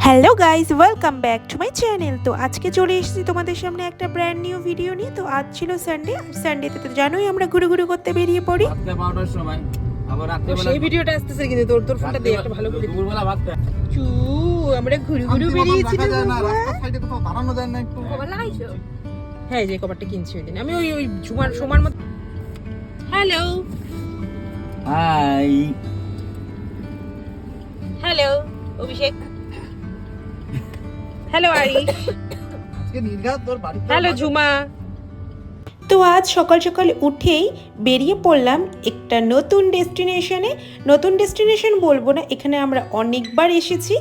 Hello guys, welcome back to my channel. তো আজকে চলে এসেছি তোমাদের সামনে একটা ব্র্যান্ড নিউ ভিডিও নিয়ে। তো আজ ছিল সানডে, আর সানডেতে তো জানোই আমরা ঘুরে করতে বেরিয়ে পড়ি। রাতে 12টার সময় আবার রাতে বেলা সেই ভিডিওটা আসতেছে, কিন্তু তোর ফোনটা দিয়ে একটা ভালো করে দুপুরবেলা ভাত খায়। চু আমরা ঘুরে বেরিয়েছি না রাস্তার সাইডে কোথাও দাঁড়ানো যায় না একটু। হ্যাঁ, যে কভারটা কিনছি ওই দিন আমি ওই ঝুমার সোমার মতো। হ্যালো হাই হ্যালো অভিষেক, হ্যালো আরিশ, আজকে নির্ঘাত তোর বাড়িতে হ্যালো ঝুমা। তো আজ সকাল সকাল উঠেই বেরিয়ে পড়লাম একটা নতুন ডেস্টিনেশনে। নতুন ডেস্টিনেশন বলবো না, এখানে আমরা অনেকবার এসেছি,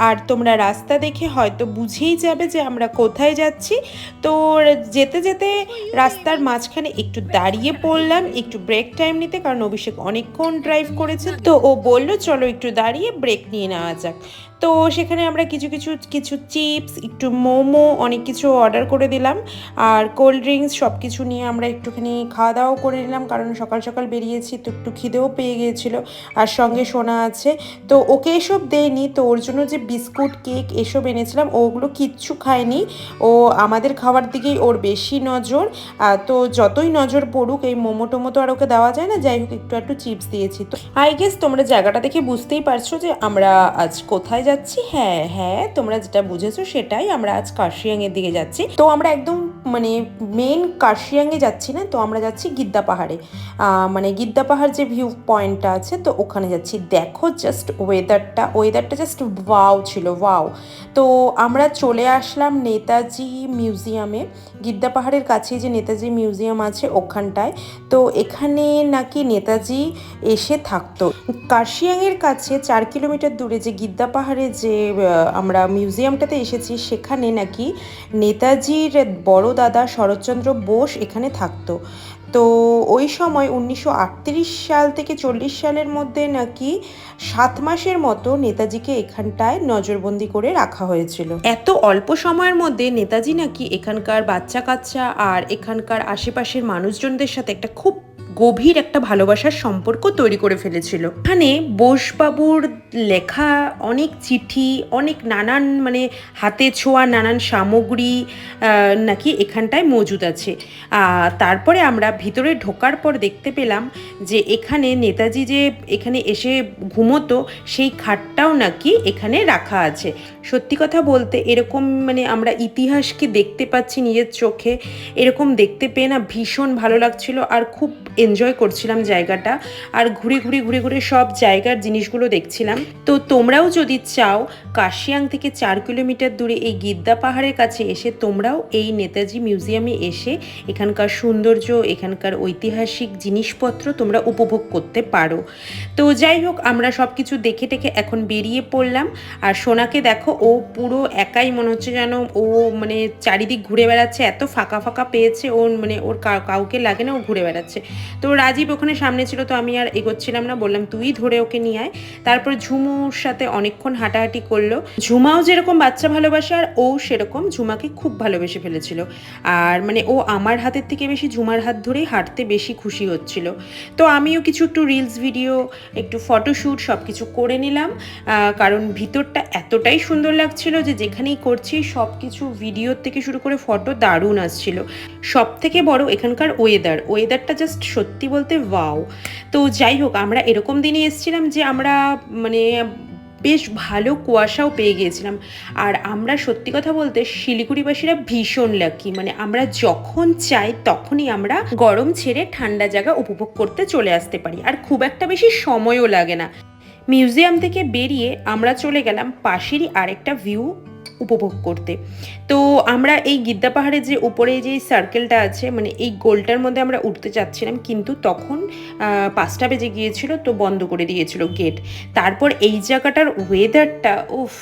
আর তোমরা রাস্তা দেখে হয়তো বুঝেই যাবে যে আমরা কোথায় যাচ্ছি। তো যেতে যেতে রাস্তার মাঝখানে একটু দাঁড়িয়ে পড়লাম, একটু ব্রেক টাইম নিতে, কারণ অভিষেক অনেকক্ষণ ড্রাইভ করেছে। তো ও বললো চলো একটু দাঁড়িয়ে ব্রেক নিয়ে নেওয়া যাক। তো সেখানে আমরা কিছু চিপস, একটু মোমো, অনেক কিছু অর্ডার করে দিলাম, আর কোল্ড ড্রিঙ্কস সব কিছু নিয়ে আমরা একটুখানি খাওয়া দাওয়াও করে নিলাম, কারণ সকাল সকাল বেরিয়েছি তো একটু খিদেও পেয়ে গিয়েছিল। আর সঙ্গে সোনা আছে, তো ওকে এসব দেয়নি, তো ওর জন্য যে বিস্কুট, কেক এসব এনেছিলাম ওগুলো কিচ্ছু খায়নি। ও আমাদের খাওয়ার দিকেই ওর বেশি নজর। তো যতই নজর পড়ুক, এই মোমো টোমো তো আর ওকে দেওয়া যায় না, যাই হোক একটু চিপস দিয়েছি। তো আই গেস তোমরা জায়গাটা দেখে বুঝতেই পারছো যে আমরা আজ কোথায় যাচ্ছি। হ্যাঁ, তোমরা যেটা বুঝেছো সেটাই, আমরা আজ কার্শিয়াংয়ের দিকে যাচ্ছি। তো আমরা একদম মানে মেন কার্শিয়াংয়ে যাচ্ছি না, তো আমরা যাচ্ছি গিদ্দা পাহাড়ে। মানে গিদ্দা পাহাড় যে ভিউ পয়েন্টটা আছে, তো ওখানে যাচ্ছি। দেখো জাস্ট ওয়েদারটা জাস্ট ওয়াও ছিল, ওয়াও। তো আমরা চলে আসলাম নেতাজি মিউজিয়ামে। গিদ্দা পাহাড়ের কাছে যে নেতাজি মিউজিয়াম আছে ওখানটায়। তো এখানে নাকি নেতাজি এসে থাকতো। কার্শিয়াংয়ের কাছে 4 কিলোমিটার দূরে যে গিদ্দা পাহাড়ে যে আমরা মিউজিয়ামটাতে এসেছি, সেখানে নাকি নেতাজির বড় দাদা শরৎচন্দ্র বোস এখানে থাকতো। তো ওই সময় 1938 সাল থেকে 40 সালের মধ্যে নাকি 7 মাসের মতো নেতাজিকে এখানটায় নজরবন্দি করে রাখা হয়েছিল। এত অল্প সময়ের মধ্যে নেতাজি নাকি এখানকার বাচ্চা কাচ্চা আর এখানকার আশেপাশের মানুষজনদের সাথে একটা খুব গভীর একটা ভালোবাসার সম্পর্ক তৈরি করে ফেলেছিল। এখানে বোসবাবুর লেখা অনেক চিঠি, অনেক নানান মানে হাতে ছোঁয়া নানান সামগ্রী নাকি এখানটায় মজুদ আছে। তারপরে আমরা ভিতরে ঢোকার পর দেখতে পেলাম যে এখানে নেতাজি যে এখানে এসে ঘুমোতো, সেই খাটটাও নাকি এখানে রাখা আছে। সত্যি কথা বলতে এরকম মানে আমরা ইতিহাসকে দেখতে পাচ্ছি নিজের চোখে, এরকম দেখতে পেয়ে না ভীষণ ভালো লাগছিল, আর খুব এনজয় করছিলাম জায়গাটা। আর ঘুরে সব জায়গার জিনিসগুলো দেখছিলাম। তো তোমরাও যদি চাও কার্শিয়াং থেকে 4 কিলোমিটার দূরে এই গিদ্দা পাহাড়ের কাছে এসে তোমরাও এই নেতাজি মিউজিয়ামে এসে এখানকার সৌন্দর্য, এখানকার ঐতিহাসিক জিনিসপত্র তোমরা উপভোগ করতে পারো। তো যাই হোক, আমরা সব কিছু দেখে টেকে এখন বেরিয়ে পড়লাম। আর সোনাকে দেখো, ও পুরো একাই মনে হচ্ছে যেন ও মানে চারিদিক ঘুরে বেড়াচ্ছে, এত ফাঁকা পেয়েছে ও, মানে ওর কাউকে লাগে না, ও ঘুরে বেড়াচ্ছে। তো রাজীব ওখানে সামনে ছিল, তো আমি আর এগোচ্ছিলাম না, বললাম তুই ধরে ওকে নিয়ে আয়। তারপর ঝুমুর সাথে অনেকক্ষণ হাঁটাহাঁটি করলো। ঝুমাও যেরকম বাচ্চা ভালোবাসে, আর ও সেরকম ঝুমাকে খুব ভালোবেসে ফেলেছিল। আর মানে ও আমার হাতের থেকে বেশি ঝুমার হাত ধরেই হাঁটতে বেশি খুশি হচ্ছিল। তো আমিও একটু রিলস ভিডিও, একটু ফটোশ্যুট সব কিছু করে নিলাম, কারণ ভিতরটা এতটাই সুন্দর লাগছিল যে যেখানেই করছি সব কিছু ভিডিও থেকে শুরু করে ফটো দারুণ আসছিল। সব থেকে বড় এখানকার ওয়েদারটা জাস্ট সত্যি বলতে ওয়াও। তো যাই হোক, আমরা এরকম দিনে এসেছিলাম যে আমরা মানে বেশ ভালো কুয়াশাও পেয়ে গিয়েছিলাম। আর আমরা সত্যি কথা বলতে শিলিগুড়িবাসীরা ভীষণ লাকি, মানে আমরা যখন চাই তখনই আমরা গরম ছেড়ে ঠান্ডা জায়গা উপভোগ করতে চলে আসতে পারি, আর খুব একটা বেশি সময়ও লাগে না। মিউজিয়াম থেকে বেরিয়ে আমরা চলে গেলাম পাশেরই আরেকটা ভিউ উপভোগ করতে। তো আমরা এই গিদ্দা পাহাড়ে যে উপরে যে সার্কেলটা আছে, মানে এই গোলটার মধ্যে আমরা উঠতে চাচ্ছিলাম, কিন্তু তখন 5টা বেজে গিয়েছিল, তো বন্ধ করে দিয়েছিল গেট। তারপর এই জায়গাটার ওয়েদারটা উফ,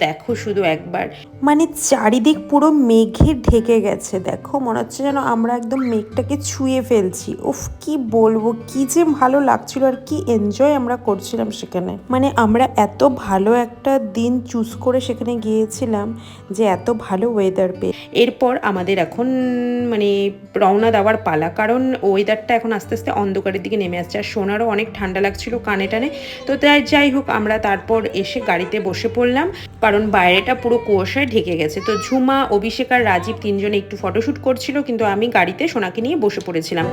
দেখো শুধু একবার, মানে চারিদিক পুরো মেঘে ঢেকে গেছে। দেখো মনে হচ্ছে যেন আমরা একদম মেঘটাকে ছুঁয়ে ফেলছি। উফ, কি বলবো, কি যে ভালো লাগছিল, আর কি এনজয় আমরা করছিলাম সেখানে। মানে আমরা এত ভালো একটা দিন চুজ করে সেখানে গিয়েছিলাম পারছিলাম যে এত ভালো ওয়েদার পেয়ে। এরপর আমাদের এখন মানে রওনা দেওয়ার পালা, কারণ ওয়েদারটা এখন আস্তে আস্তে অন্ধকারের দিকে নেমে আসছে আর সোনারও অনেক ঠান্ডা লাগছিল কানে টানে। তো তাই যাই হোক আমরা তারপর এসে গাড়িতে বসে পড়লাম, কারণ বাইরেটা পুরো কুয়াশায় ঢেকে গেছে। তো ঝুমা, অভিষেক আর রাজীব তিনজনে একটু ফটোশ্যুট করছিল, কিন্তু আমি গাড়িতে সোনাকে নিয়ে বসে পড়েছিলাম।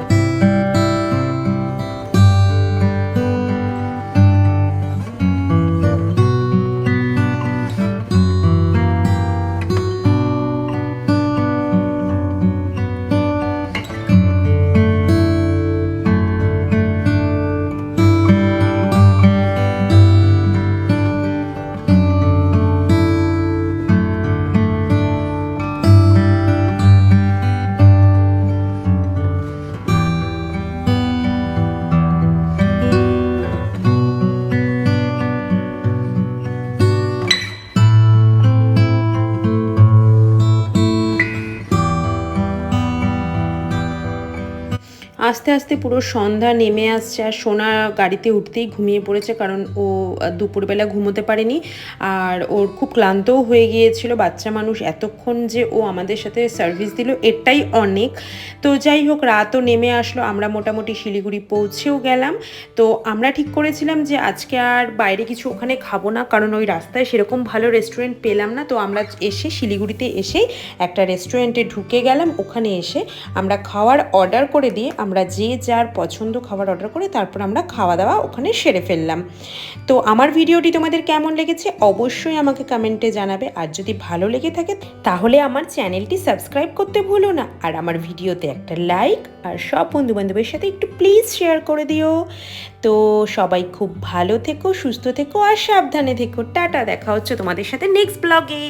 আস্তে আস্তে পুরো সন্ধ্যা নেমে আসছে আর সোনা গাড়িতে উঠতেই ঘুমিয়ে পড়েছে, কারণ ও দুপুরবেলা ঘুমোতে পারেনি আর ওর খুব ক্লান্তও হয়ে গিয়েছিল। বাচ্চা মানুষ এতক্ষণ যে ও আমাদের সাথে সার্ভিস দিল এটাই অনেক। তো যাই হোক, রাতও নেমে আসলো, আমরা মোটামুটি শিলিগুড়ি পৌঁছেও গেলাম। তো আমরা ঠিক করেছিলাম যে আজকে আর বাইরে কিছু ওখানে খাবো না, কারণ ওই রাস্তায় সেরকম ভালো রেস্টুরেন্ট পেলাম না। তো আমরা এসে শিলিগুড়িতে এসেই একটা রেস্টুরেন্টে ঢুকে গেলাম। ওখানে এসে আমরা খাওয়ার অর্ডার করে দিয়ে আমরা যে যার পছন্দ খাবার অর্ডার করে তারপর আমরা খাওয়া দাওয়া ওখানে সেরে ফেললাম। তো আমার ভিডিওটি তোমাদের কেমন লেগেছে অবশ্যই আমাকে কমেন্টে জানাবে, আর যদি ভালো লেগে থাকে তাহলে আমার চ্যানেলটি সাবস্ক্রাইব করতে ভুলো না, আর আমার ভিডিওতে একটা লাইক আর সব বন্ধুবান্ধবের সাথে একটু প্লিজ শেয়ার করে দিও। তো সবাই খুব ভালো থেকো, সুস্থ থেকো আর সাবধানে থেকো। টাটা, দেখা হচ্ছে তোমাদের সাথে নেক্সট ব্লগে।